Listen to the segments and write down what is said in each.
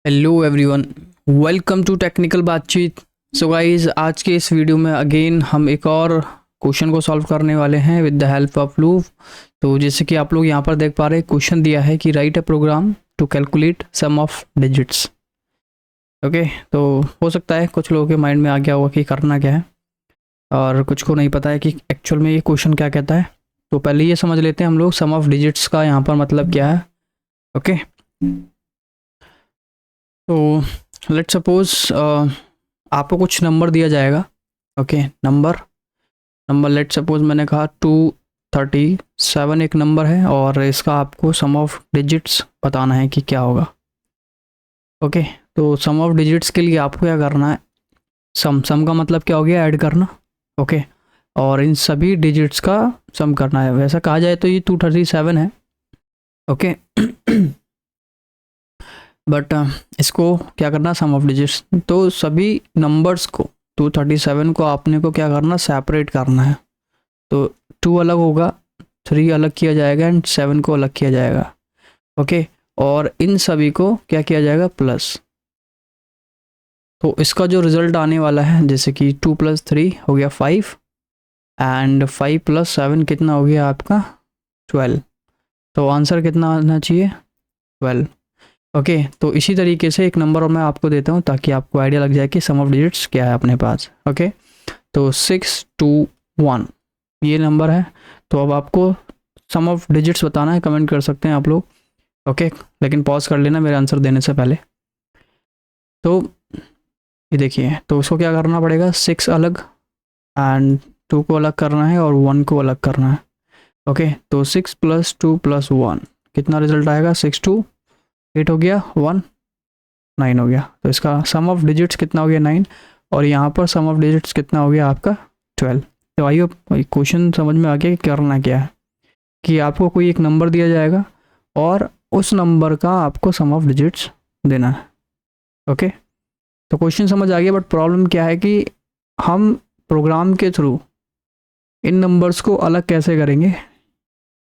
Hello everyone, welcome to technical बातचीत। So guys, आज के इस वीडियो में अगेन हम एक और क्वेश्चन को सॉल्व करने वाले हैं with the help of loop. तो जैसे कि आप लोग यहाँ पर देख पा रहे हैं, क्वेश्चन दिया है कि write a program to calculate sum of digits. Okay, तो हो सकता है कुछ लोगों के माइंड में आ गया होगा कि करना क्या है, और कुछ को नहीं पता है कि एक्चुअल में ये क्वेश्चन क्या कहता है। तो पहले ये समझ लेते हैं हम लोग सम ऑफ डिजिट्स का यहाँ पर मतलब क्या है। ओके, तो लेट्स सपोज आपको कुछ नंबर दिया जाएगा। Okay, number number let's suppose मैंने कहा 237 एक नंबर है, और इसका आपको सम ऑफ डिजिट्स बताना है कि क्या होगा। ओके, तो सम ऑफ डिजिट्स के लिए आपको क्या करना है, सम का मतलब क्या हो गया, ऐड करना। ओके, और इन सभी डिजिट्स का सम करना है। वैसा कहा जाए तो ये 237 है। ओके बट इसको क्या करना, सम ऑफ डिजिट्स, तो सभी नंबर्स को 237 को आपने को क्या करना, सेपरेट करना है। तो 2 अलग होगा, 3 अलग किया जाएगा एंड 7 को अलग किया जाएगा। ओके, और इन सभी को क्या किया जाएगा, प्लस। तो इसका जो रिजल्ट आने वाला है, जैसे कि 2 + 3 हो गया 5, एंड 5 + 7 कितना हो गया आपका 12। तो आंसर कितना आना चाहिए, 12। ओके, तो इसी तरीके से एक नंबर और मैं आपको देता हूँ ताकि आपको आइडिया लग जाए कि सम ऑफ डिजिट्स क्या है अपने पास। ओके, तो 621 ये नंबर है। तो अब आपको सम ऑफ डिजिट्स बताना है, कमेंट कर सकते हैं आप लोग। ओके, लेकिन पॉज कर लेना मेरे आंसर देने से पहले। तो ये देखिए, तो उसको क्या करना पड़ेगा, 6 अलग एंड 2 को अलग करना है और 1 को अलग करना है। ओके, तो 6 + 2 + 1 कितना रिजल्ट आएगा, 6 2 8 हो गया, 1 9 हो गया। तो इसका सम ऑफ डिजिट्स कितना हो गया, 9, और यहाँ पर सम ऑफ डिजिट्स कितना हो गया आपका 12। तो आइए क्वेश्चन समझ में आ गया कि करना क्या है, कि आपको कोई एक नंबर दिया जाएगा और उस नंबर का आपको सम ऑफ डिजिट्स देना है। ओके, तो क्वेश्चन समझ आ गया, बट प्रॉब्लम क्या है कि हम प्रोग्राम के थ्रू इन नंबर्स को अलग कैसे करेंगे।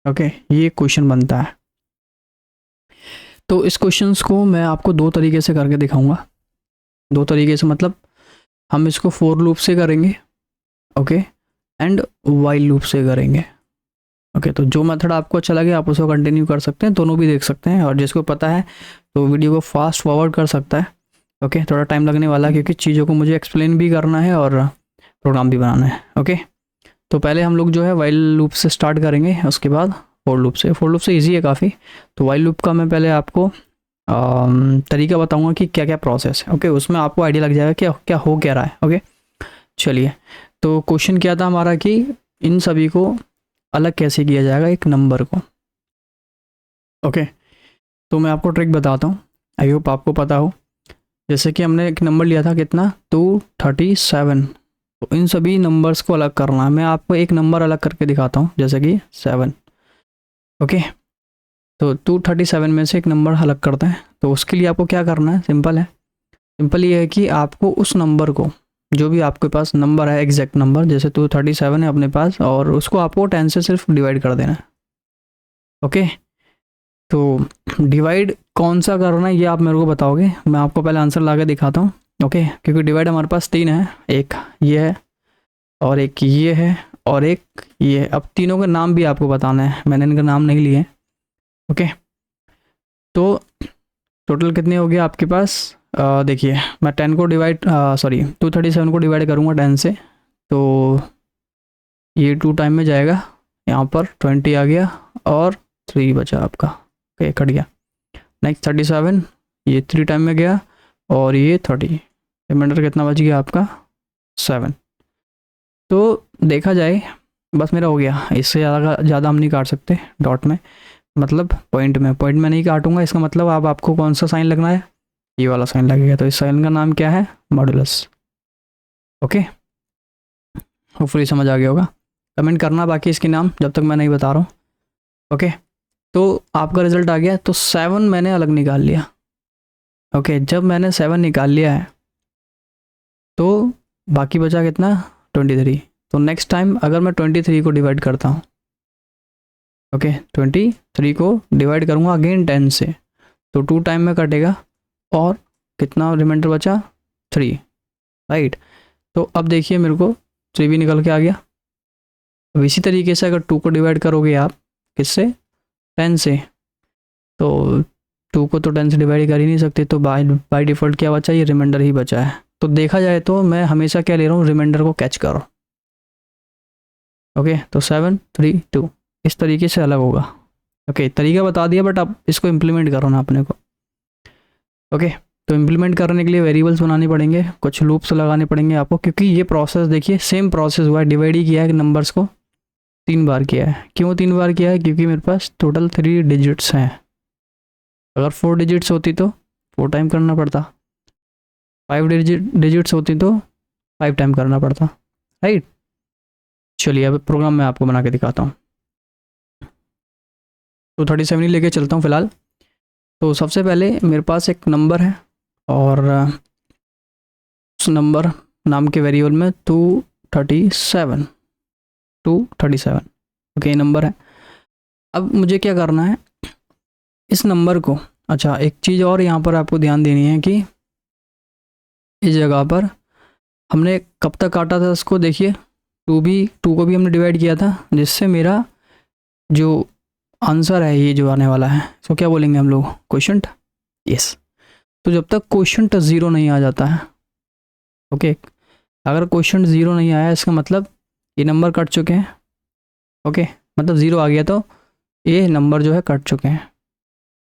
ओके, ये क्वेश्चन बनता है। तो इस क्वेश्चंस को मैं आपको दो तरीके से करके दिखाऊंगा। दो तरीके से मतलब हम इसको फोर लूप से करेंगे, ओके, एंड वाइल लूप से करेंगे। ओके, तो जो मेथड आपको अच्छा लगे आप उसको कंटिन्यू कर सकते हैं, दोनों भी देख सकते हैं, और जिसको पता है तो वीडियो को फास्ट फॉरवर्ड कर सकता है। ओके, थोड़ा टाइम लगने वाला है क्योंकि चीज़ों को मुझे एक्सप्लेन भी करना है और प्रोग्राम भी बनाना है। ओके, तो पहले हम लोग जो है वाइल लूप से स्टार्ट करेंगे, उसके बाद फोर लूप से। फोर लूप से ईजी है काफ़ी। तो वाइल लूप का मैं पहले आपको तरीका बताऊंगा कि क्या क्या प्रोसेस है। ओके, उसमें आपको आइडिया लग जाएगा क्या क्या हो क्या रहा है। ओके, चलिए, तो क्वेश्चन क्या था हमारा कि इन सभी को अलग कैसे किया जाएगा एक नंबर को। ओके, तो मैं आपको ट्रिक बताता हूँ, आई होप आपको पता हो। जैसे कि हमने एक नंबर लिया था कितना, 237। तो इन सभी नंबर्स को अलग करना है। मैं आपको एक नंबर अलग करके दिखाता हूँ, जैसे कि 7। ओके, तो 237 में से एक नंबर अलग करते हैं। तो उसके लिए आपको क्या करना है, सिंपल है। सिंपल ये है कि आपको उस नंबर को, जो भी आपके पास नंबर है एग्जैक्ट नंबर, जैसे 237 है अपने पास, और उसको आपको 10 से सिर्फ डिवाइड कर देना है। ओके, तो डिवाइड कौन सा करना है ये आप मेरे को बताओगे, मैं आपको पहले आंसर ला के दिखाता हूँ। ओके, क्योंकि डिवाइड हमारे पास 3 है, एक ये है और एक ये है और एक ये है। अब तीनों के नाम भी आपको बताना है, मैंने इनका नाम नहीं लिए। ओके, तो टोटल कितने हो गए आपके पास, देखिए मैं 10 को डिवाइड 237 को डिवाइड करूँगा 10 से, तो ये 2 टाइम में जाएगा, यहाँ पर 20 आ गया और 3 बचा आपका। ओके, कट गया। नेक्स्ट 37, ये 3 टाइम में गया और ये 30, रिमाइंडर कितना बच गया आपका 7। तो देखा जाए बस मेरा हो गया, इससे ज़्यादा हम नहीं काट सकते डॉट में, मतलब पॉइंट में नहीं काटूंगा। इसका मतलब अब आपको कौन सा साइन लगना है, ये वाला साइन लगेगा। तो इस साइन का नाम क्या है, मॉडुलस। ओके, होपफुली समझ आ गया होगा। कमेंट करना बाकी इसके नाम जब तक मैं नहीं बता रहा हूँ। ओके, तो आपका रिजल्ट आ गया। तो 7 मैंने अलग निकाल लिया। ओके, जब मैंने 7 निकाल लिया है तो बाकी बचा कितना, 23। तो नेक्स्ट टाइम अगर मैं 23 को डिवाइड करता हूँ, ओके, 23 को डिवाइड करूँगा अगेन 10 से, तो 2 टाइम में कटेगा और कितना रिमाइंडर बचा 3, राइट। तो अब देखिए मेरे को 3 भी निकल के आ गया। अब इसी तरीके से अगर 2 को डिवाइड करोगे आप किससे, 10 से, तो 2 को तो 10 से डिवाइड कर ही नहीं सकते, तो बाय डिफ़ॉल्ट क्या बचा, ये रिमाइंडर ही बचा है। तो देखा जाए तो मैं हमेशा क्या ले रहा हूँ, रिमाइंडर को कैच करो। ओके, तो 7 3 2 इस तरीके से अलग होगा। ओके, तरीका बता दिया, बट आप इसको इम्प्लीमेंट करो ना अपने को। ओके, तो इम्प्लीमेंट करने के लिए वेरिएबल्स बनाने पड़ेंगे, कुछ लूप्स लगाने पड़ेंगे आपको, क्योंकि ये प्रोसेस देखिए सेम प्रोसेस हुआ है, डिवाइड ही किया है नंबर्स को 3 बार किया है। क्यों 3 बार किया है, क्योंकि मेरे पास टोटल 3 डिजिट्स हैं। अगर 4 डिजिट्स होती तो 4 टाइम करना पड़ता, 5 डिजिट्स होती तो 5 टाइम करना पड़ता, राइट। चलिए अब प्रोग्राम मैं आपको बना के दिखाता हूँ। तो 37 ही लेके चलता हूँ फिलहाल। तो सबसे पहले मेरे पास एक नंबर है और उस नंबर नाम के वेरिएबल में 237 ओके, नंबर है। अब मुझे क्या करना है, इस नंबर को, अच्छा एक चीज़ और यहाँ पर आपको ध्यान देनी है कि इस जगह पर हमने कब तक काटा था इसको, देखिए 2 को भी हमने डिवाइड किया था, जिससे मेरा जो आंसर है ये जो आने वाला है, तो क्या बोलेंगे हम लोग, क्वोशंट। यस, तो जब तक क्वोशंट 0 नहीं आ जाता है, ओके, अगर क्वोशंट 0 नहीं आया इसका मतलब ये नंबर कट चुके हैं। ओके, मतलब 0 आ गया तो ये नंबर जो है कट चुके हैं।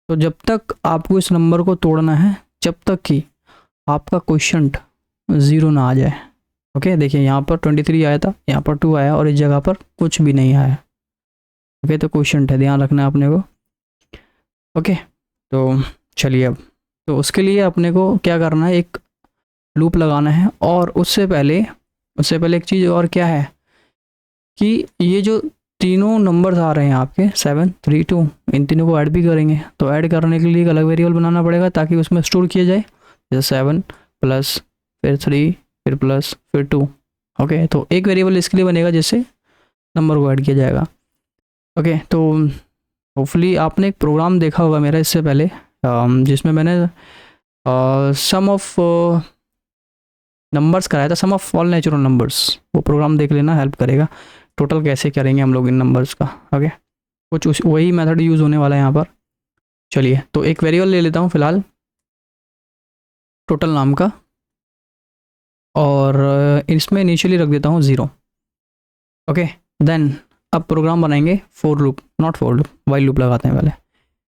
तो जब तक आपको इस नंबर को तोड़ना है, जब तक कि आपका क्वोशंट 0 ना आ जाए। ओके, देखिए यहाँ पर 23 आया था, यहाँ पर 2 आया और इस जगह पर कुछ भी नहीं आया। ओके, तो क्वोशंट है, ध्यान रखना है अपने को। ओके, तो चलिए अब, तो उसके लिए अपने को क्या करना है, एक लूप लगाना है। और उससे पहले एक चीज़ और क्या है कि ये जो तीनों नंबर्स आ रहे हैं आपके 7 3 2, इन तीनों को ऐड भी करेंगे। तो ऐड करने के लिए एक अलग वेरिएबल बनाना पड़ेगा ताकि उसमें स्टोर किया जाए, जैसे 7 प्लस फिर 3 फिर प्लस फिर 2। ओके, तो एक वेरिएबल इसके लिए बनेगा जिससे नंबर को ऐड किया जाएगा। ओके, तो होपफुली आपने एक प्रोग्राम देखा होगा मेरा इससे पहले, जिसमें मैंने सम ऑफ नंबर्स कराया था, सम ऑफ ऑल नेचुरल नंबर्स। वो प्रोग्राम देख लेना, हेल्प करेगा टोटल कैसे करेंगे हम लोग इन नंबर्स का। ओके, कुछ वही मेथड यूज़ होने वाला है यहाँ पर। चलिए, तो एक वेरिएबल ले लेता हूँ फिलहाल टोटल नाम का, और इसमें इनिशियली रख देता हूँ 0। ओके, देन अब प्रोग्राम बनाएंगे for loop, not for loop, while loop लगाते हैं पहले।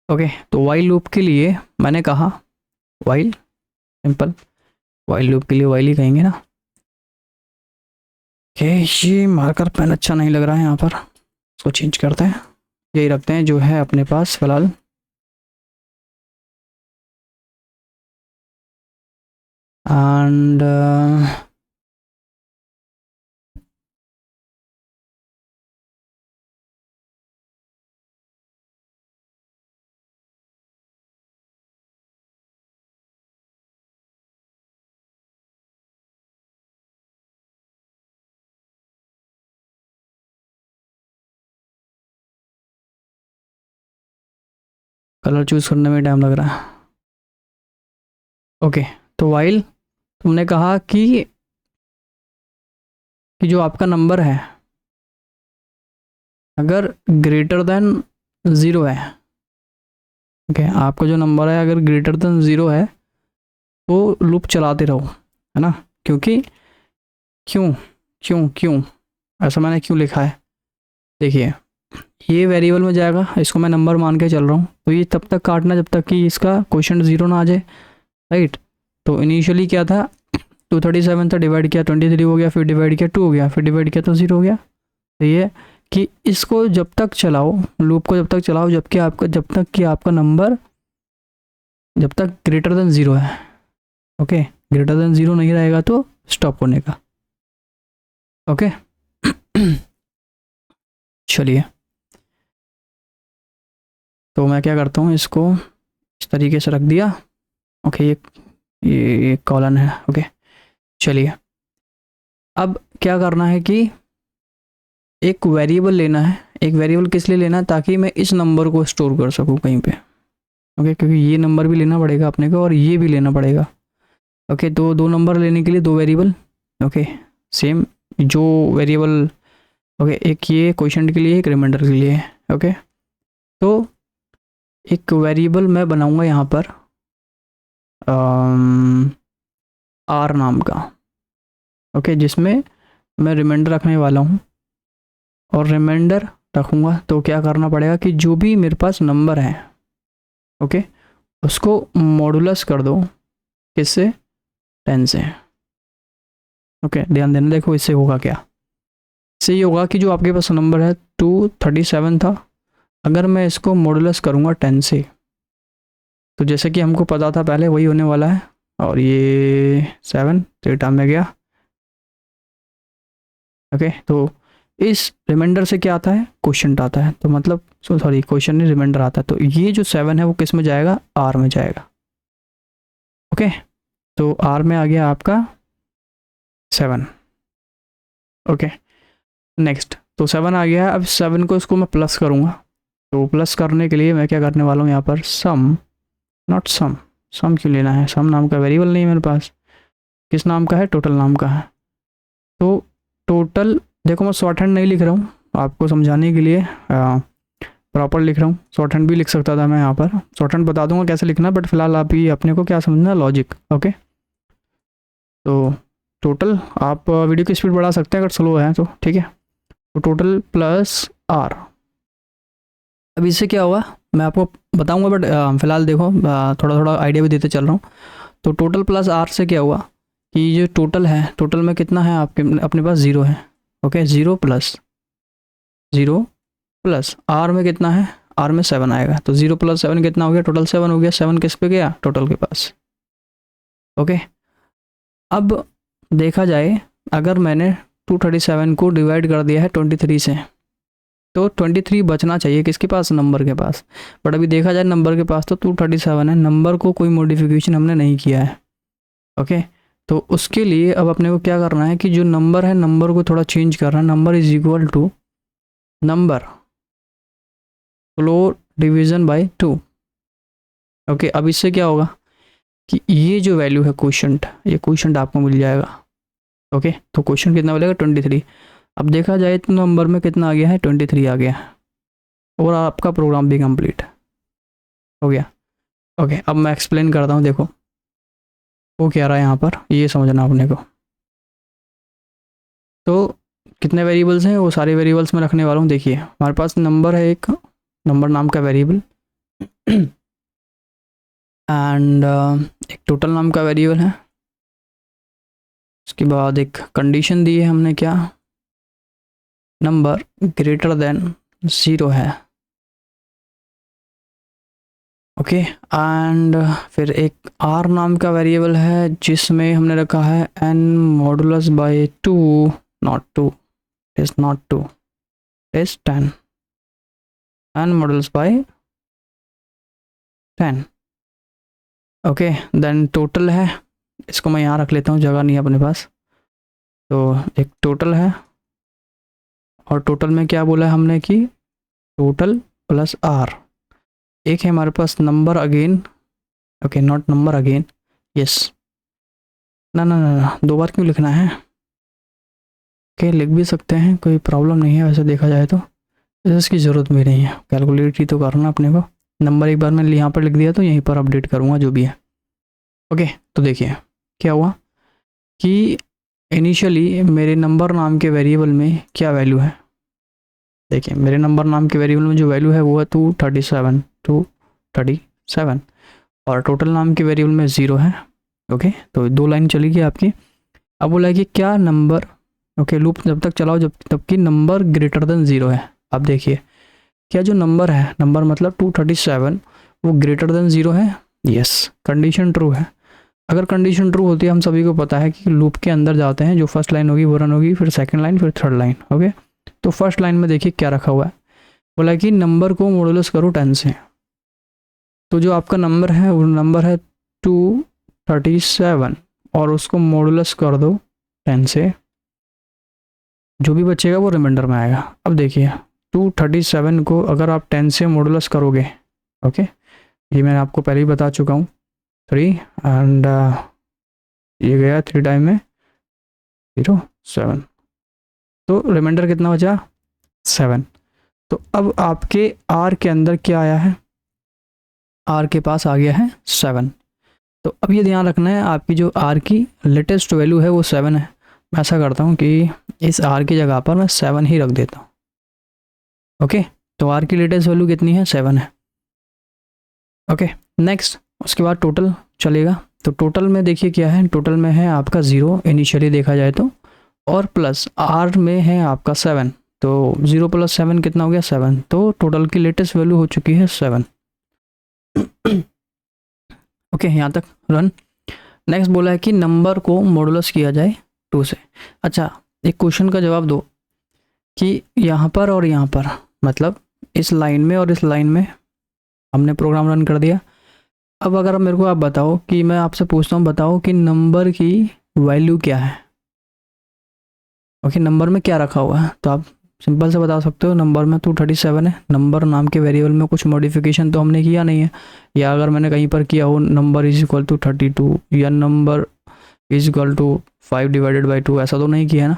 ओके, तो वाइल लूप के लिए मैंने कहा वाइल, सिंपल वाइल लूप के लिए वाइल ही कहेंगे ना। ओके, ये मार्कर पेन अच्छा नहीं लग रहा है यहाँ पर, इसको चेंज करते हैं, यही रखते हैं जो है अपने पास फिलहाल। एंड कलर चूज़ करने में टाइम लग रहा है। ओके, तो वाइल तुमने कहा कि जो आपका नंबर है अगर ग्रेटर देन 0 है, ओके, आपका जो नंबर है अगर ग्रेटर देन 0 है तो लूप चलाते रहो, है ना। क्योंकि क्यों क्यों क्यों ऐसा मैंने क्यों लिखा है, देखिए ये वेरिएबल में जाएगा, इसको मैं नंबर मान के चल रहा हूँ, तो ये तब तक काटना जब तक कि इसका क्वोशंट 0 ना आ जाए, राइट। तो इनिशियली क्या था, 237 था, डिवाइड किया 23 हो गया, फिर डिवाइड किया 2 हो गया, फिर डिवाइड किया तो 0 हो गया। तो ये कि इसको जब तक चलाओ, लूप को जब तक चलाओ जब तक कि आपका नंबर जब तक ग्रेटर देन 0 है। ओके, ग्रेटर देन 0 नहीं रहेगा तो स्टॉप होने का। ओके, चलिए, तो मैं क्या करता हूँ, इसको इस तरीके से रख दिया। ओके, ये कॉलन है। ओके, चलिए, अब क्या करना है कि एक वेरिएबल लेना है। एक वेरिएबल किस लिए लेना है, ताकि मैं इस नंबर को स्टोर कर सकूँ कहीं पे। ओके, क्योंकि ये नंबर भी लेना पड़ेगा अपने को और ये भी लेना पड़ेगा। ओके, तो दो नंबर लेने के लिए दो वेरिएबल, ओके सेम जो वेरिएबल, ओके एक ये क्वेश्चन के लिए, एक रिमाइंडर के लिए, ओके। तो एक वेरिएबल मैं बनाऊंगा यहाँ पर आर नाम का, ओके, जिसमें मैं रिमाइंडर रखने वाला हूँ। और रिमाइंडर रखूँगा तो क्या करना पड़ेगा कि जो भी मेरे पास नंबर है, ओके, उसको मॉडुलस कर दो, किससे, 10 से। ओके ध्यान देना, देखो इससे होगा क्या, इससे ये होगा कि जो आपके पास नंबर है 237 था, अगर मैं इसको मॉडुलस करूँगा 10 से, तो जैसे कि हमको पता था पहले वही होने वाला है, और ये 7 डेटा में गया। ओके, तो इस रिमाइंडर से क्या आता है, क्वेश्चन आता है, तो मतलब सॉरी क्वेश्चन नहीं रिमाइंडर आता है, तो ये जो 7 है वो किस में जाएगा, आर में जाएगा। ओके, तो आर में आ गया आपका 7। ओके नेक्स्ट, तो 7 आ गया है। अब 7 को इसको मैं प्लस करूँगा, तो प्लस करने के लिए मैं क्या करने वाला हूँ यहाँ पर, सम, नॉट सम, सम क्यों लेना है, सम नाम का वेरिएबल नहीं है मेरे पास, किस नाम का है, टोटल नाम का है। तो टोटल, देखो मैं शॉर्ट हैंड नहीं लिख रहा हूँ, आपको समझाने के लिए प्रॉपर लिख रहा हूँ। शॉर्ट हैंड भी लिख सकता था मैं यहाँ पर, शॉर्ट हैंड बता दूंगा कैसे लिखना, बट फिलहाल आप ही अपने को क्या समझना, लॉजिक। ओके, तो टोटल, आप वीडियो की स्पीड बढ़ा सकते हैं अगर स्लो है तो, ठीक है। तो टोटल प्लस आर, अब इससे क्या होगा मैं आपको बताऊंगा, बट फिलहाल देखो थोड़ा थोड़ा आइडिया भी देते चल रहा हूँ। तो टोटल प्लस आर से क्या हुआ कि जो टोटल है, टोटल में कितना है आपके अपने पास, 0 है। ओके, 0 प्लस आर में कितना है, आर में 7 आएगा, तो 0 + 7 कितना हो गया, टोटल 7 हो गया। 7 किस पे गया, टोटल के पास। ओके, अब देखा जाए अगर मैंने 237 को डिवाइड कर दिया है 23 से, तो 23 बचना चाहिए किसके पास, नंबर के पास। बट अभी देखा जाए नंबर के पास तो 237 है, नंबर को कोई मॉडिफिकेशन हमने नहीं किया है। ओके, तो उसके लिए अब अपने को क्या करना है कि जो नंबर है, नंबर को थोड़ा चेंज करना है। Number is equal to number floor division by 2। Okay, अब इससे क्या होगा कि ये जो वैल्यू है क्वोशंट, ये क्वोशंट आपको मिल जाएगा। ओके, तो क्वोशंट कितना मिलेगा, 23। अब देखा जाए तो नंबर में कितना आ गया है, 23 आ गया, और आपका प्रोग्राम भी कंप्लीट हो गया। ओके, अब मैं एक्सप्लेन करता हूँ, देखो वो क्या रहा है यहाँ पर, ये समझना अपने को। तो कितने वेरिएबल्स हैं, वो सारे वेरिएबल्स में रखने वाला हूँ। देखिए हमारे पास नंबर है, एक नंबर नाम का वेरिएबल एंड एक टोटल नाम का वेरिएबल है। उसके बाद एक कंडीशन दी है हमने, क्या, नंबर ग्रेटर देन 0 है। ओके, एंड फिर एक आर नाम का वेरिएबल है जिसमें हमने रखा है n modulus by 2, not 2, is not 2, is 10, n modulus by 10। Okay, then total है, इसको मैं यहाँ रख लेता हूँ, जगह नहीं है अपने पास। तो एक टोटल है, और टोटल में क्या बोला है हमने कि टोटल प्लस आर। एक है हमारे पास number again, okay not number again, yes, ना ना ना ना, 2 बार क्यों लिखना है। ओके, लिख भी सकते हैं, कोई प्रॉब्लम नहीं है वैसे देखा जाए तो, इसकी ज़रूरत भी नहीं है, कैलकुलेट ही तो करना अपने को। नंबर एक बार मैंने यहाँ पर लिख दिया तो यहीं पर अपडेट करूँगा जो भी है। ओके, तो देखिए क्या हुआ कि इनिशियली मेरे नंबर नाम के वेरिएबल में क्या वैल्यू है। देखिए मेरे नंबर नाम के वेरिएबल में जो वैल्यू है वो है 237, और टोटल नाम के वेरिएबल में 0 है। ओके, तो 2 लाइन चली गई आपकी। अब बोला कि क्या नंबर, ओके लूप जब तक चलाओ जब तब कि नंबर ग्रेटर देन 0 है। अब देखिए क्या जो नंबर है, नंबर मतलब 237, वो ग्रेटर देन 0 है, यस, कंडीशन ट्रू है। अगर कंडीशन ट्रू होती है, हम सभी को पता है कि लूप के अंदर जाते हैं, जो फर्स्ट लाइन होगी वो रन होगी, फिर सेकंड लाइन, फिर थर्ड लाइन। ओके, तो फर्स्ट लाइन में देखिए क्या रखा हुआ है, बोला कि नंबर को मॉडुलस करो 10 से। तो जो आपका नंबर है वो नंबर है 237, और उसको मॉडुलस कर दो 10 से, जो भी बचेगा वो रिमाइंडर में आएगा। अब देखिए 237 को अगर आप 10 से मॉडुलस करोगे, ओके, ये मैं आपको पहले ही बता चुका हूँ 3 एंड ये गया 3 टाइम में 0 7, तो रिमाइंडर कितना बचा 7। तो अब आपके आर के अंदर क्या आया है, आर के पास आ गया है 7। तो अब ये ध्यान रखना है आपकी जो आर की लेटेस्ट वैल्यू है वो 7 है। मैं ऐसा करता हूँ कि इस आर की जगह पर मैं 7 ही रख देता हूँ। ओके, तो आर की लेटेस्ट वैल्यू कितनी है 7 है। ओके, नेक्स्ट उसके बाद टोटल चलेगा। तो टोटल में देखिए क्या है, टोटल में है आपका 0 इनिशियली देखा जाए तो, और प्लस आर में है आपका 7, तो 0 + 7 कितना हो गया 7। तो टोटल की लेटेस्ट वैल्यू हो चुकी है 7। ओके, यहाँ तक रन। नेक्स्ट बोला है कि नंबर को मॉडुलस किया जाए 2 से। अच्छा, एक क्वेश्चन का जवाब दो कि यहाँ पर और यहाँ पर, मतलब इस लाइन में और इस लाइन में हमने प्रोग्राम रन कर दिया। अब अगर मेरे को आप बताओ कि मैं आपसे पूछता हूँ, बताओ कि नंबर की वैल्यू क्या है। ओके, नंबर में क्या रखा हुआ है, तो आप सिंपल से बता सकते हो नंबर में 237 है। नंबर नाम के वेरिएबल में कुछ मॉडिफिकेशन तो हमने किया नहीं है, या अगर मैंने कहीं पर किया हो नंबर = 32 या नंबर = 5/2, ऐसा तो नहीं किया है ना।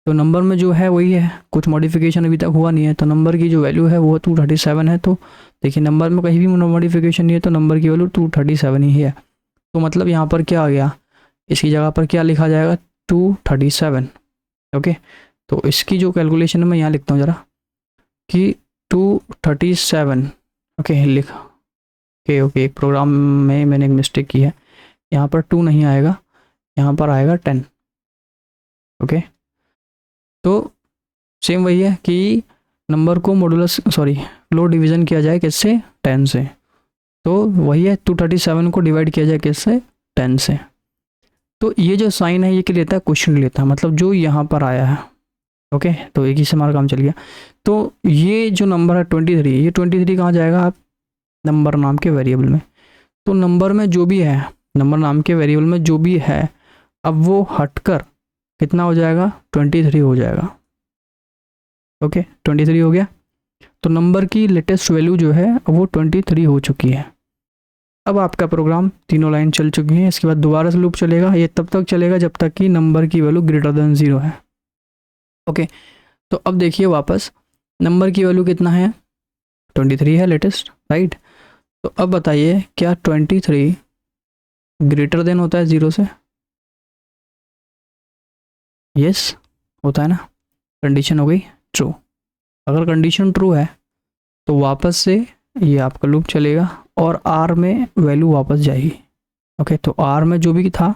तो नंबर में जो है वही है, कुछ मॉडिफिकेशन अभी तक हुआ नहीं है। तो नंबर की जो वैल्यू है वो 237 है। तो देखिए नंबर में कहीं भी मॉडिफिकेशन नहीं है, तो नंबर की वैल्यू 237 ही है। तो मतलब यहाँ पर क्या आ गया, इसकी जगह पर क्या लिखा जाएगा 237। ओके, तो इसकी जो कैलकुलेशन मैं यहाँ लिखता हूँ ज़रा कि 237। ओके लिखा, ओके एक प्रोग्राम में मैंने एक मिस्टेक की है, यहाँ पर 2 नहीं आएगा, यहाँ पर आएगा 10। ओके, तो सेम वही है कि नंबर को मॉडुलस फ्लोर डिवीज़न किया जाए किससे 10 से। तो वही है 237 को डिवाइड किया जाए किससे 10 से। तो ये जो साइन है ये क्या लेता है, क्वेश्चन लेता है, मतलब जो यहाँ पर आया है। ओके, तो एक ही से हमारा काम चल गया। तो ये जो नंबर है 23, ये 23 कहाँ जाएगा आप नंबर नाम के वेरिएबल में। तो नंबर में जो भी है, नंबर नाम के वेरिएबल में जो भी है, अब वो हटकर कितना हो जाएगा 23 हो जाएगा। ओके, 23 हो गया। तो नंबर की लेटेस्ट वैल्यू जो है वो 23 हो चुकी है। अब आपका प्रोग्राम तीनों लाइन चल चुकी हैं। इसके बाद दोबारा से लूप चलेगा, ये तब तक चलेगा जब तक कि नंबर की वैल्यू > 0 है। ओके, तो अब देखिए वापस नंबर की वैल्यू कितना है 23 है लेटेस्ट, राइट। तो अब बताइए क्या 23 > होता है 0 से, यस होता है ना। कंडीशन हो गई ट्रू। अगर कंडीशन ट्रू है तो वापस से ये आपका लूप चलेगा और आर में वैल्यू वापस जाएगी। ओके, तो आर में जो भी था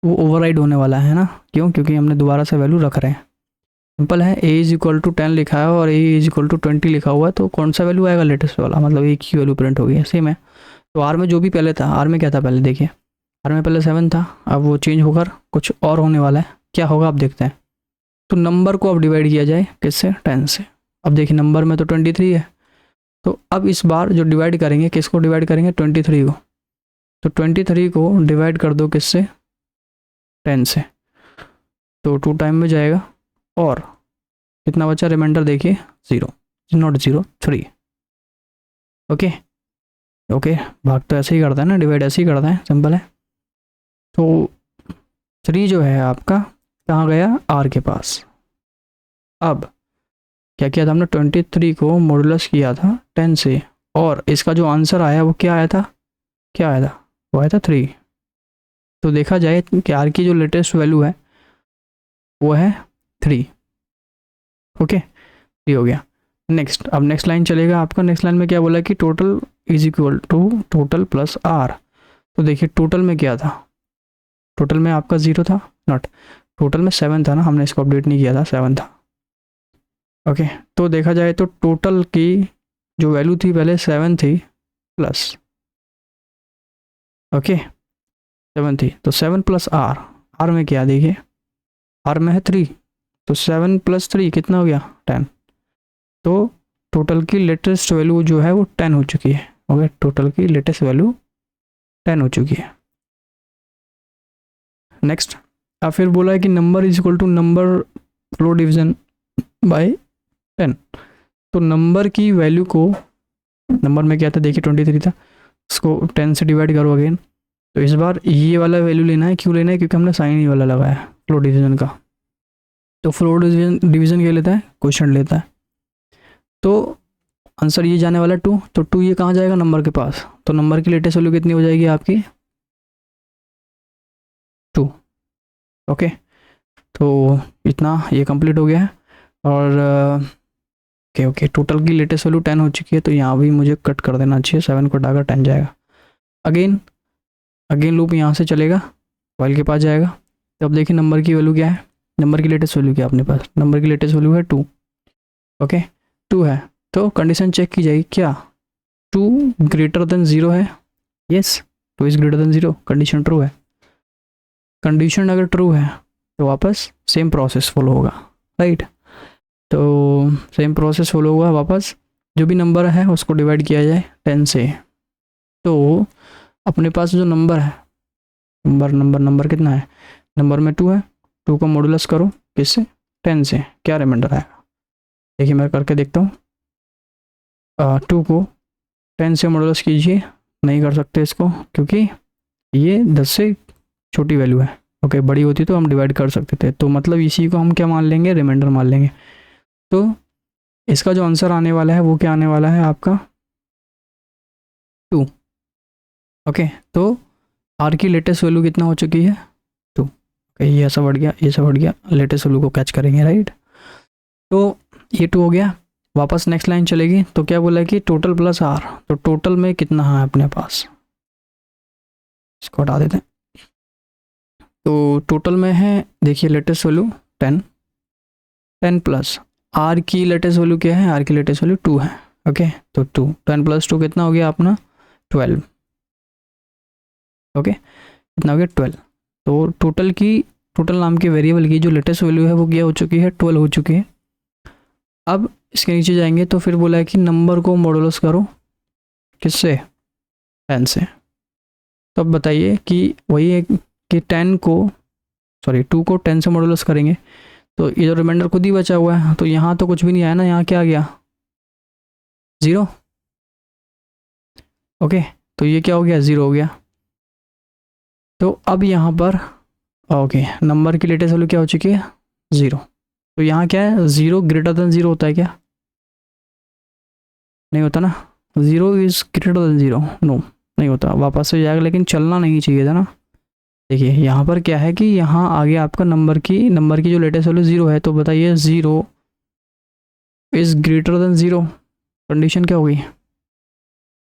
वो ओवरराइड होने वाला है ना, क्यों, क्योंकि हमने दोबारा से वैल्यू रख रहे हैं। सिंपल है, a = 10 लिखा है और a = 20 लिखा हुआ है, तो कौन सा वैल्यू आएगा लेटेस्ट वाला, मतलब एक ही वैल्यू प्रिंट होगी, सेम है। तो आर में जो भी पहले था, आर में क्या था पहले देखिए, आर में पहले 7 था, अब वो चेंज होकर कुछ और होने वाला है। क्या होगा आप देखते हैं। तो नंबर को अब डिवाइड किया जाए किससे 10 से। अब देखिए नंबर में तो 23 है, तो अब इस बार जो डिवाइड करेंगे किसको डिवाइड करेंगे 23 को। तो 23 को डिवाइड कर दो किससे 10 से, तो 2 टाइम में जाएगा और कितना बचा रिमाइंडर देखिए 0, नॉट 0 3। ओके, ओके भाग तो ऐसे ही करता है ना, डिवाइड ऐसे ही करता है, सिंपल है। तो 3 जो है आपका कहाँ गया आर के पास। अब क्या किया था हमने 23 को मॉडुलस किया था 10 से, और इसका जो आंसर आया वो क्या आया था, क्या आया था, वो आया था 3। तो देखा जाए कि आर की जो लेटेस्ट वैल्यू है वो है 3। ओके, 3 हो गया। नेक्स्ट, अब नेक्स्ट लाइन चलेगा आपका। नेक्स्ट लाइन में क्या बोला कि टोटल = टोटल प्लस आर। तो देखिए टोटल में क्या था, टोटल में आपका 0 था, नॉट, टोटल में 7 था ना, हमने इसको अपडेट नहीं किया था, 7 था। ओके, तो देखा जाए तो टोटल की जो वैल्यू थी पहले 7 थी प्लस, ओके 7 थी, तो 7 + आर, आर में क्या देखिए, आर में है 3, तो 7 + 3 कितना हो गया 10। तो टोटल की लेटेस्ट वैल्यू जो है वो 10 हो चुकी है। ओके, टोटल की लेटेस्ट वैल्यू 10 हो चुकी है। नेक्स्ट, अब फिर बोला है कि number = number floor division by 10। तो नंबर की वैल्यू को, नंबर में क्या था देखिए 23 था, उसको 10 से डिवाइड करो अगेन, तो इस बार ये वाला वैल्यू लेना है, क्यों लेना है, क्योंकि हमने साइन ही वाला लगाया है फ्लो डिवीज़न का। तो फ्लो डिवीज़न क्या लेता है, क्वेश्चन लेता है। तो आंसर ये जाने वाला 2, तो 2 ये कहाँ जाएगा, नंबर के पास। तो नंबर की लेटेस्ट वैल्यू कितनी हो जाएगी आपकी, 2। ओके, तो इतना ये कंप्लीट हो गया है। और ओके टोटल की लेटेस्ट वैल्यू 10 हो चुकी है, तो यहाँ भी मुझे कट कर देना चाहिए, 7 को हटाकर 10 जाएगा। अगेन लूप यहाँ से चलेगा, वाइल के पास जाएगा। तो अब देखिए नंबर की वैल्यू क्या है, नंबर की लेटेस्ट वैल्यू क्या है अपने पास, नंबर की लेटेस्ट वैल्यू है 2। ओके 2 है, तो कंडीशन चेक की जाएगी, क्या 2 ग्रेटर देन 0 है, yes 2 is greater than 0, condition true है। कंडीशन अगर ट्रू है तो वापस सेम प्रोसेस फॉलो होगा, राइट। तो सेम प्रोसेस फॉलो होगा, वापस जो भी नंबर है उसको डिवाइड किया जाए 10 से। तो अपने पास जो नंबर है, नंबर कितना है, नंबर में 2 है, 2 को मॉडुलस करो किससे, 10 से, क्या रिमाइंडर आएगा, देखिए मैं करके देखता हूँ। 2 को 10 से मॉडुलस कीजिए, नहीं कर सकते इसको क्योंकि ये 10 से छोटी वैल्यू है। ओके बड़ी होती तो हम डिवाइड कर सकते थे, तो मतलब इसी को हम क्या मान लेंगे, रिमाइंडर मान लेंगे। तो इसका जो आंसर आने वाला है वो क्या आने वाला है आपका 2। ओके तो आर की लेटेस्ट वैल्यू कितना हो चुकी है 2। ओके ये ऐसा बढ़ गया, ये सब बढ़ गया, लेटेस्ट वैल्यू को कैच करेंगे, राइट। तो ये 2 हो गया, वापस नेक्स्ट लाइन चलेगी। तो क्या बोला है कि टोटल प्लस आर, तो टोटल में कितना है अपने पास, इसको हटा देते हैं। तो टोटल में है, देखिए लेटेस्ट वैल्यू 10 प्लस आर की लेटेस्ट वैल्यू क्या है, आर की लेटेस्ट वैल्यू 2 है। ओके तो 2, 10 प्लस 2 कितना हो गया अपना 12। ओके कितना हो गया 12। तो टोटल नाम के वेरिएबल की जो लेटेस्ट वैल्यू है वो क्या हो चुकी है, 12 हो चुकी है। अब इसके नीचे जाएंगे तो फिर बोला है कि नंबर को मॉडुलस करो किससे, 10 से। तो अब बताइए कि वही है कि 2 को 10 से मॉडुलस करेंगे तो ये जो रिमाइंडर खुद ही बचा हुआ है, तो यहाँ तो कुछ भी नहीं आया ना, यहाँ क्या आ गया 0। ओके तो ये क्या हो गया 0 हो गया। तो अब यहाँ पर ओके नंबर की लेटेस्ट वैल्यू क्या हो चुकी है 0। तो यहाँ क्या है 0 ग्रेटर देन 0 होता है क्या, नहीं होता ना, 0 इज ग्रेटर देन 0, नो नहीं होता, वापस से जाएगा, लेकिन चलना नहीं चाहिए था ना। देखिए यहाँ पर क्या है कि यहाँ आगे आपका नंबर की जो लेटेस्ट वैल्यू 0 है, तो बताइए 0 इज ग्रेटर देन 0, कंडीशन क्या होगी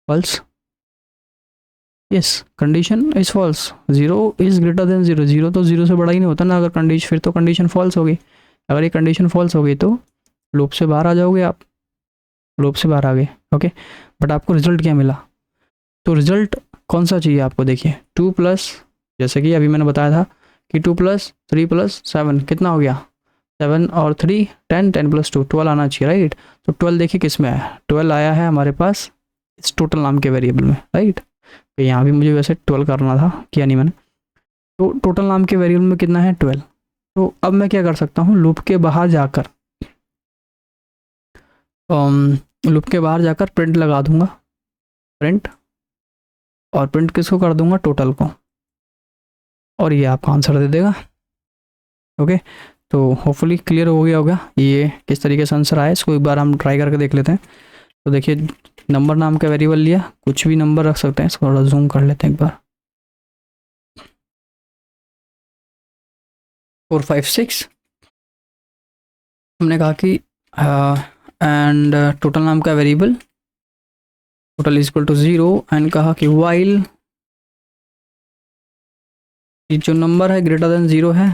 false, yes condition is false, 0 is greater than 0, 0 तो 0 से बड़ा ही नहीं होता ना अगर कंडीशन, फिर तो कंडीशन फॉल्स होगी। अगर ये कंडीशन फॉल्स होगी तो लूप से बाहर आ जाओगे आप, लूप से बाहर आ गए। ओके बट आपको रिजल्ट क्या मिला, तो रिजल्ट कौन सा चाहिए आपको, देखिए 2 प्लस, जैसे कि अभी मैंने बताया था कि 2 प्लस 3 प्लस 7 कितना हो गया 7 और 3 10, 10 प्लस 2 12 आना चाहिए, राइट। तो 12 देखिए किस में आया, 12 आया है हमारे पास इस टोटल नाम के वेरिएबल में, राइट। तो यहाँ भी मुझे वैसे 12 करना था, किया नहीं मैंने। तो टोटल नाम के वेरिएबल में कितना है 12। तो अब मैं क्या कर सकता हूँ, लूप के बाहर जाकर प्रिंट लगा दूंगा, प्रिंट, और प्रिंट किसको कर दूंगा टोटल को, और ये आपका आंसर दे देगा। ओके तो होपफुली क्लियर हो गया होगा ये किस तरीके से आंसर आया, इसको एक बार हम ट्राई करके देख लेते हैं। तो देखिए नंबर नाम का वेरिएबल लिया, कुछ भी नंबर रख सकते हैं, इसको थोड़ा जूम कर लेते हैं एक बार, 4 5 6 हमने कहा कि एंड टोटल नाम का variable total is equal to 0 and कहा कि वाइल जो नंबर है ग्रेटर देन 0 है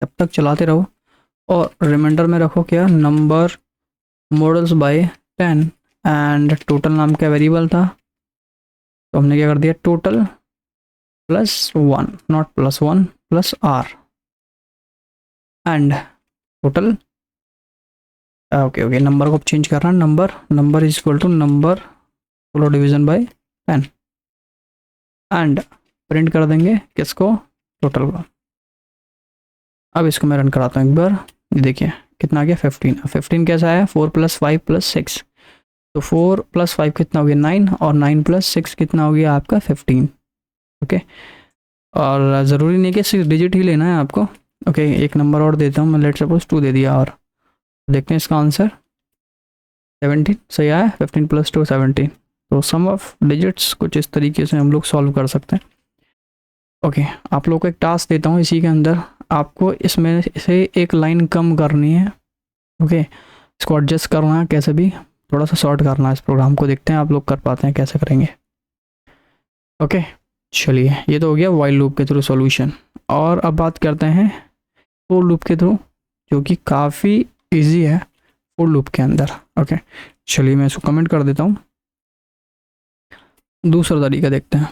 तब तक चलाते रहो, और रिमाइंडर में रखो क्या number modulus by 10 and total नाम का वेरिएबल था, तो हमने क्या कर दिया total plus 1 not plus 1 plus R and total. Okay number को चेंज कर रहा है, number is equal to number floor division by 10 and print कर देंगे किसको टोटल को। अब इसको मैं रन कराता हूँ एक बार, देखिए कितना आ गया 15। 15 कैसा आया 4 प्लस 5 प्लस 6, तो 4 प्लस 5 कितना हो गया 9, और 9 प्लस 6 कितना हो गया आपका 15। ओके, और ज़रूरी नहीं कि 6 डिजिट ही लेना है आपको। ओके, एक नंबर और देता हूँ मैं, लेट सपोज 2 दे दिया, और देखते हैं इसका आंसर 17 सही आया। 15 + 2 17। तो सम ऑफ डिजिट्स कुछ इस तरीके से हम लोग सॉल्व कर सकते हैं। ओके, आप लोग को एक टास्क देता हूँ, इसी के अंदर आपको इसमें से एक लाइन कम करनी है। ओके, इसको एडजस्ट करना है, कैसे भी थोड़ा सा शॉर्ट करना है इस प्रोग्राम को। देखते हैं आप लोग कर पाते हैं, कैसे करेंगे। ओके, चलिए, ये तो हो गया वाइल लूप के थ्रू सॉल्यूशन। और अब बात करते हैं फोर लूप के थ्रू, जो कि काफ़ी इजी है फोर लूप के अंदर। ओके, चलिए मैं इसको कमेंट कर देता हूँ। दूसरा तरीका देखते हैं।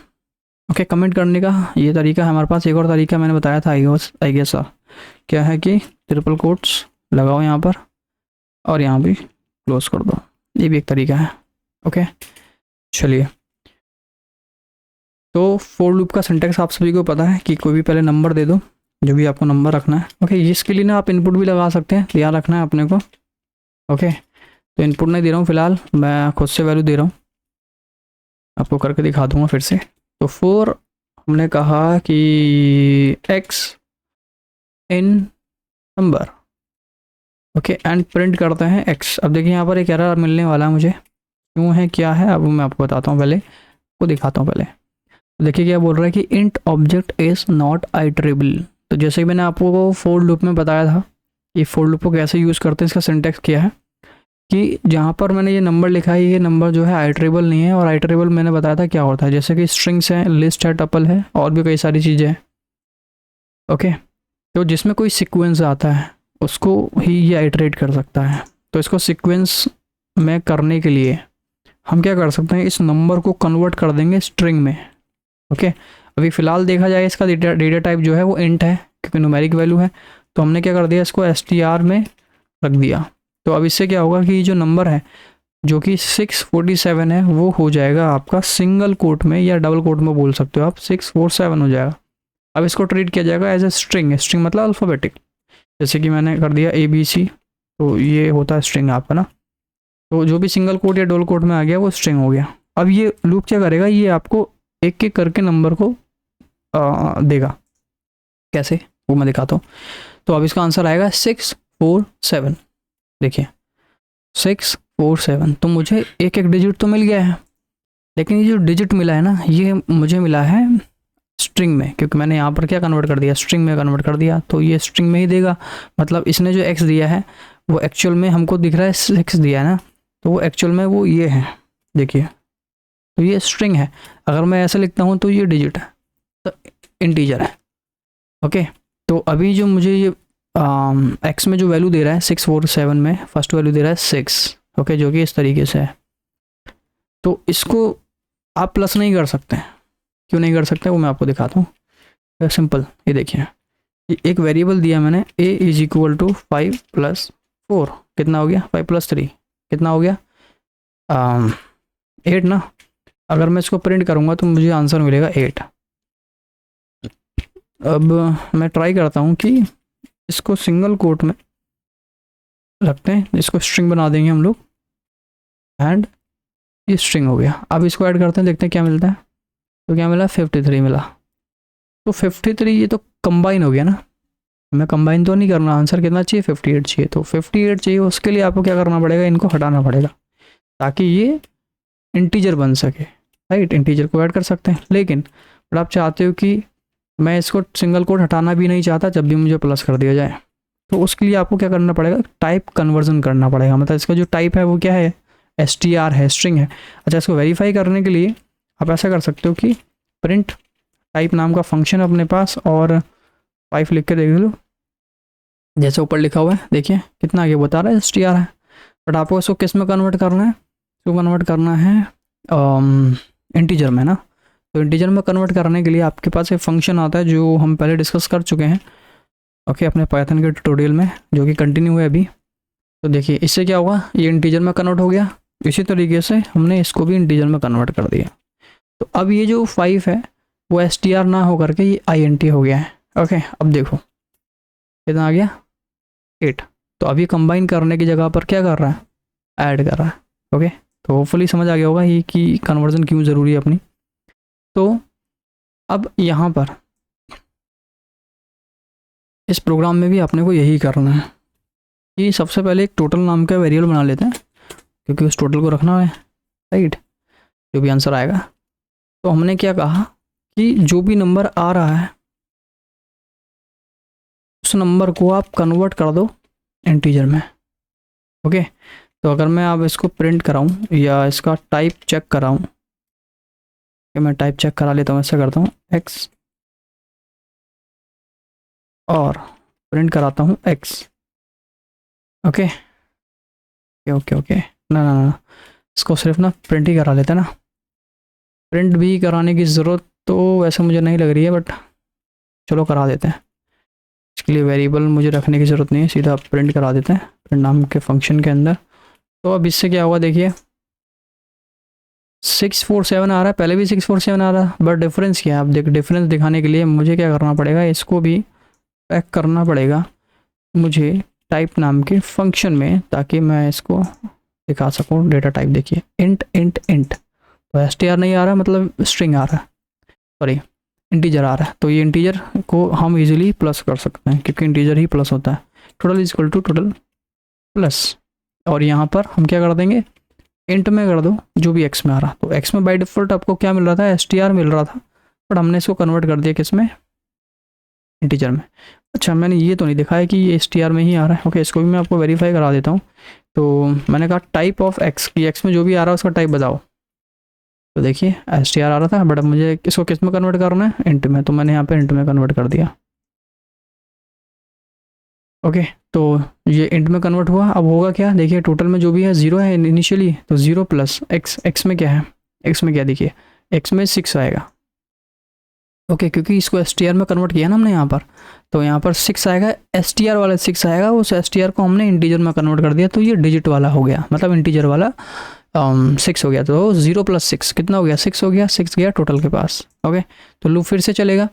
ओके, कमेंट करने का ये तरीका है हमारे पास। एक और तरीका मैंने बताया था आई गेस क्या है कि ट्रिपल कोट्स लगाओ यहाँ पर और यहाँ भी क्लोज कर दो, ये भी एक तरीका है। ओके, चलिए, तो फोर लूप का सिंटेक्स आप सभी को पता है कि कोई भी पहले नंबर दे दो, जो भी आपको नंबर रखना है। ओके, इसके लिए ना आप इनपुट भी लगा सकते हैं, ध्यान रखना है अपने को। ओके, तो इनपुट नहीं दे रहा हूँ फिलहाल, मैं खुद से वैल्यू दे रहा हूँ, आपको करके दिखा दूंगा फिर से। तो 4 हमने कहा कि x in number. Okay, and print करते हैं x। अब देखिए यहाँ पर एक एरर मिलने वाला है मुझे, क्यों है क्या है अब मैं आपको बताता हूँ, पहले को दिखाता हूँ। पहले तो देखिए क्या बोल रहा है कि int object is not iterable. तो जैसे कि मैंने आपको फोर लूप में बताया था, ये फोर लूप को कैसे यूज़ करते हैं, इसका सिंटेक्स क्या है कि जहाँ पर मैंने ये नंबर लिखा है, ये नंबर जो है आइटरेबल नहीं है। और आइटरेबल मैंने बताया था क्या होता है, जैसे कि स्ट्रिंग्स हैं, लिस्ट है, टपल है, और भी कई सारी चीज़ें हैं। ओके, तो जिसमें कोई सीक्वेंस आता है उसको ही ये आइटरेट कर सकता है। तो इसको सीक्वेंस में करने के लिए हम क्या कर सकते हैं, इस नंबर को कन्वर्ट कर देंगे स्ट्रिंग में। ओके, अभी फ़िलहाल देखा जाए इसका डेटा टाइप जो है वो इंट है, क्योंकि न्यूमेरिक वैल्यू है। तो हमने क्या कर दिया, इसको str में रख दिया। तो अब इससे क्या होगा कि जो नंबर है जो कि 647 है, वो हो जाएगा आपका सिंगल कोट में या डबल कोट में बोल सकते हो आप, 647 हो जाएगा। अब इसको ट्रीट किया जाएगा एज ए स्ट्रिंग। स्ट्रिंग मतलब अल्फ़ाबेटिक, जैसे कि मैंने कर दिया ABC, तो ये होता है स्ट्रिंग आपका ना। तो जो भी सिंगल कोट या डबल कोट में आ गया वो स्ट्रिंग हो गया। अब ये लूप क्या करेगा, ये आपको एक एक करके नंबर को देगा। कैसे, वो मैं दिखाता हूँ। तो अब इसका आंसर आएगा 647। देखिए 647। तो मुझे एक एक डिजिट तो मिल गया है, लेकिन ये जो डिजिट मिला है ना, ये मुझे मिला है स्ट्रिंग में, क्योंकि मैंने यहाँ पर क्या कन्वर्ट कर दिया, स्ट्रिंग में कन्वर्ट कर दिया। तो ये स्ट्रिंग में ही देगा, मतलब इसने जो x दिया है वो एक्चुअल में हमको दिख रहा है 6 दिया है ना, तो वो एक्चुअल में वो ये है। देखिए, तो ये स्ट्रिंग है। अगर मैं ऐसे लिखता हूँ तो ये डिजिट है, तो इंटीजर है। ओके, तो अभी जो मुझे ये एक्स में जो वैल्यू दे रहा है 647 में फर्स्ट वैल्यू दे रहा है 6। ओके, जो कि इस तरीके से है। तो इसको आप प्लस नहीं कर सकते। क्यों नहीं कर सकते वो मैं आपको दिखाता हूँ। सिंपल, ये देखिए, एक वेरिएबल दिया मैंने, a = 5 + 4 कितना हो गया, 5 + 3 कितना हो गया 8 ना। अगर मैं इसको प्रिंट करूँगा तो मुझे आंसर मिलेगा 8। अब मैं ट्राई करता हूँ कि इसको सिंगल कोट में रखते हैं, इसको स्ट्रिंग बना देंगे हम लोग, एंड ये स्ट्रिंग हो गया। अब इसको ऐड करते हैं, देखते हैं क्या मिलता है। तो क्या मिला, 53 मिला। तो 53 ये तो कंबाइन हो गया ना, मैं कंबाइन तो नहीं करना। आंसर कितना चाहिए, 58 चाहिए। तो 58 चाहिए, उसके लिए आपको क्या करना पड़ेगा, इनको हटाना पड़ेगा ताकि ये इंटीजर बन सके। राइट, इंटीजर को ऐड कर सकते हैं, लेकिन बट आप चाहते हो कि मैं इसको सिंगल कोट हटाना भी नहीं चाहता जब भी मुझे प्लस कर दिया जाए, तो उसके लिए आपको क्या करना पड़ेगा, टाइप कन्वर्जन करना पड़ेगा। मतलब इसका जो टाइप है वो क्या है, str है, स्ट्रिंग है। अच्छा, इसको वेरीफाई करने के लिए आप ऐसा कर सकते हो कि प्रिंट टाइप नाम का फंक्शन अपने पास, और 5 लिख के देख लो, जैसे ऊपर लिखा हुआ है देखिए कितना आगे बता रहा है, str है। बट आपको इसको किस में कन्वर्ट करना है, इसको कन्वर्ट करना है इंटीजर में ना। तो इंटीजर में कन्वर्ट करने के लिए आपके पास एक फंक्शन आता है जो हम पहले डिस्कस कर चुके हैं, ओके, अपने पाइथन के ट्यूटोरियल में, जो कि कंटिन्यू है अभी। तो देखिए इससे क्या होगा, ये इंटीजर में कन्वर्ट हो गया। इसी तरीके से हमने इसको भी इंटीजर में कन्वर्ट कर दिया। तो अब ये जो 5 है वो str ना हो करके ये int हो गया है। ओके, अब देखो कितना आ गया, 8। तो अभी कंबाइन करने की जगह पर क्या कर रहा है, ऐड कर रहा है। ओके, तो होपफुली समझ आ गया होगा ये कि कन्वर्जन क्यों ज़रूरी है अपनी। तो अब यहाँ पर इस प्रोग्राम में भी अपने को यही करना है कि सबसे पहले एक टोटल नाम का वेरिएबल बना लेते हैं, क्योंकि उस टोटल को रखना है, राइट, जो भी आंसर आएगा। तो हमने क्या कहा कि जो भी नंबर आ रहा है उस नंबर को आप कन्वर्ट कर दो इंटीजर में। ओके, तो अगर मैं अब इसको प्रिंट कराऊं या इसका टाइप चेक कराऊं, कि मैं टाइप चेक करा लेता हूँ, ऐसा करता हूँ x और प्रिंट कराता हूँ x। ओके ओके ओके, ना ना ना, इसको सिर्फ ना प्रिंट ही करा लेते हैं ना। प्रिंट भी कराने की ज़रूरत तो वैसे मुझे नहीं लग रही है, बट चलो करा देते हैं। इसके लिए वेरिएबल मुझे रखने की ज़रूरत नहीं है, सीधा प्रिंट करा देते हैं प्रिंट नाम के फंक्शन के अंदर। तो अब इससे क्या हुआ देखिए, 647 आ रहा है, पहले भी 647 आ रहा है, बट डिफरेंस क्या है। अब देख, डिफरेंस दिखाने के लिए मुझे क्या करना पड़ेगा, इसको भी पैक करना पड़ेगा मुझे टाइप नाम के फंक्शन में, ताकि मैं इसको दिखा सकूं। डेटा टाइप देखिए, इंट इंट इंट, तो str नहीं आ रहा, मतलब स्ट्रिंग आ रहा है, सॉरी इंटीजर आ रहा है। तो ये इंटीजर को हम इजीली प्लस कर सकते हैं, क्योंकि इंटीजर ही प्लस होता है। Total is equal to total plus, और यहाँ पर हम क्या कर देंगे, इंट में कर दो जो भी एक्स में आ रहा। तो एक्स में बाय डिफ़ॉल्ट आपको क्या मिल रहा था, str मिल रहा था, बट हमने इसको कन्वर्ट कर दिया किस में, इंटीजर में। अच्छा, मैंने ये तो नहीं देखा है कि ये str में ही आ रहा है। ओके, इसको भी मैं आपको वेरीफाई करा देता हूँ। तो मैंने कहा टाइप ऑफ एक्स, की एक्स में जो भी आ रहा है उसका टाइप बताओ। तो देखिए str आ रहा था, बट अब मुझे इसको किस में कन्वर्ट करना है, इंट में। तो मैंने यहाँ पे इंट में कन्वर्ट कर दिया। ओके, तो ये इंट में कन्वर्ट हुआ। अब होगा क्या, देखिए टोटल में जो भी है 0 है इनिशियली, तो 0 प्लस एक्स, एक्स में क्या है, एक्स में क्या, देखिए एक्स में 6 आएगा। ओके, क्योंकि इसको str में कन्वर्ट किया ना हमने यहाँ पर, तो यहाँ पर 6 आएगा, str वाला 6 आएगा, उस str को हमने इंटीजर में कन्वर्ट कर दिया, तो ये डिजिट वाला हो गया, मतलब इंटीजर वाला 6 हो गया। तो 0 प्लस 6 कितना हो गया, 6 हो गया, 6 गया टोटल के पास। ओके, तो लूप फिर से चलेगा।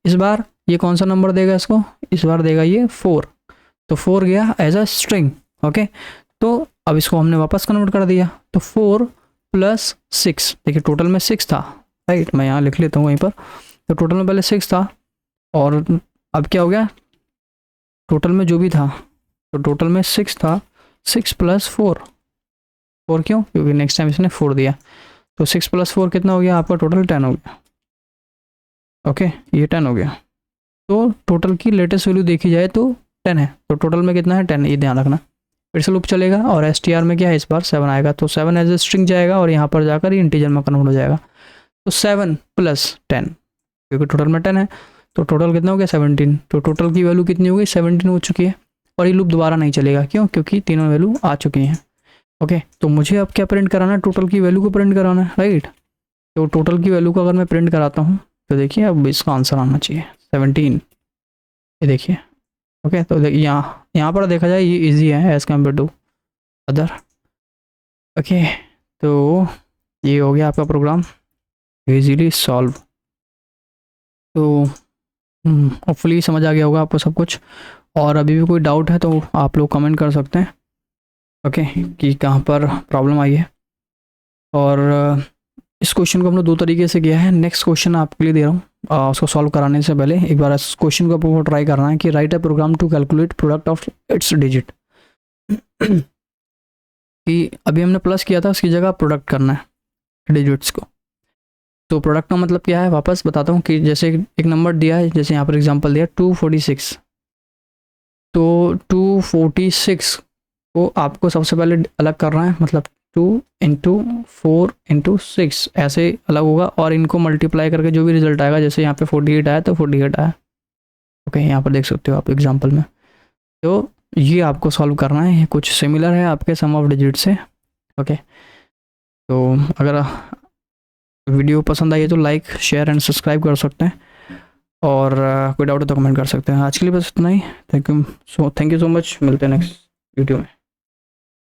इस बार ये कौन सा नंबर देगा इसको, इस बार देगा ये 4, तो 4 गया एज अ स्ट्रिंग। ओके, तो अब इसको हमने वापस कन्वर्ट कर दिया, तो 4 प्लस 6, देखिए टोटल में 6 था, राइट, मैं यहाँ लिख लेता हूँ वहीं पर। तो टोटल में पहले 6 था, और अब क्या हो गया, टोटल में जो भी था, तो टोटल में 6 था, 6 प्लस 4, 4 क्यों, क्योंकि नेक्स्ट टाइम इसने 4 दिया। तो 6 प्लस 4 कितना हो गया आपका, टोटल 10 हो गया। ओके, ये 10 हो गया। तो टोटल की लेटेस्ट वैल्यू देखी जाए तो 10 है, तो टोटल में कितना है, 10, ये ध्यान रखना। फिर से लूप चलेगा, और str में क्या है, इस बार 7 आएगा, तो 7 एज ए स्ट्रिंग जाएगा, और यहाँ पर जाकर इंटीजर में कन्वर्ट हो जाएगा। तो 7 प्लस 10, क्योंकि टोटल में 10 है, तो टोटल कितना हो गया, 17। तो टोटल की वैल्यू कितनी हो गई, 17 हो चुकी है। और ये लूप दोबारा नहीं चलेगा, क्यों, क्योंकि तीनों वैल्यू आ चुकी हैं। ओके, तो मुझे अब क्या प्रिंट कराना है, टोटल की वैल्यू को प्रिंट कराना है, राइट। तो टोटल की वैल्यू को अगर मैं प्रिंट कराता हूँ, तो देखिए अब इसका आंसर आना चाहिए 17, ये देखिए। ओके, तो यहाँ पर देखा जाए ये इजी है as compare to other. Okay, तो ये हो गया आपका प्रोग्राम इजीली सॉल्व। तो होपफुली समझ आ गया होगा आपको सब कुछ, और अभी भी कोई डाउट है तो आप लोग कमेंट कर सकते हैं, ओके, कि कहाँ पर प्रॉब्लम आई है। और इस क्वेश्चन को हमने 2 तरीके से किया है। नेक्स्ट क्वेश्चन आपके लिए दे रहा हूँ, उसको सॉल्व कराने से पहले एक बार इस क्वेश्चन को आपको ट्राई करना है कि write a program to calculate product of its digit. कि अभी हमने प्लस किया था, उसकी जगह प्रोडक्ट करना है डिजिट्स को। तो प्रोडक्ट का मतलब क्या है, वापस बताता हूँ कि जैसे एक नंबर दिया है, जैसे यहाँ पर एग्जांपल दिया 246, तो 246 को आपको सबसे पहले अलग करना है, मतलब 2 इंटू 4 इंटू 6 ऐसे अलग होगा, और इनको मल्टीप्लाई करके जो भी रिजल्ट आएगा, जैसे यहाँ पे 48 आया तो 48 आया। ओके, यहाँ पर देख सकते हो आप एग्जांपल में। तो ये आपको सॉल्व करना है, ये कुछ सिमिलर है आपके सम ऑफ डिजिट से। ओके, तो अगर वीडियो पसंद आई है तो लाइक शेयर एंड सब्सक्राइब कर सकते हैं, और कोई डाउट है तो कमेंट कर सकते हैं। आज के लिए बस इतना ही। थैंक यू सो मच, मिलते हैं नेक्स्ट वीडियो में।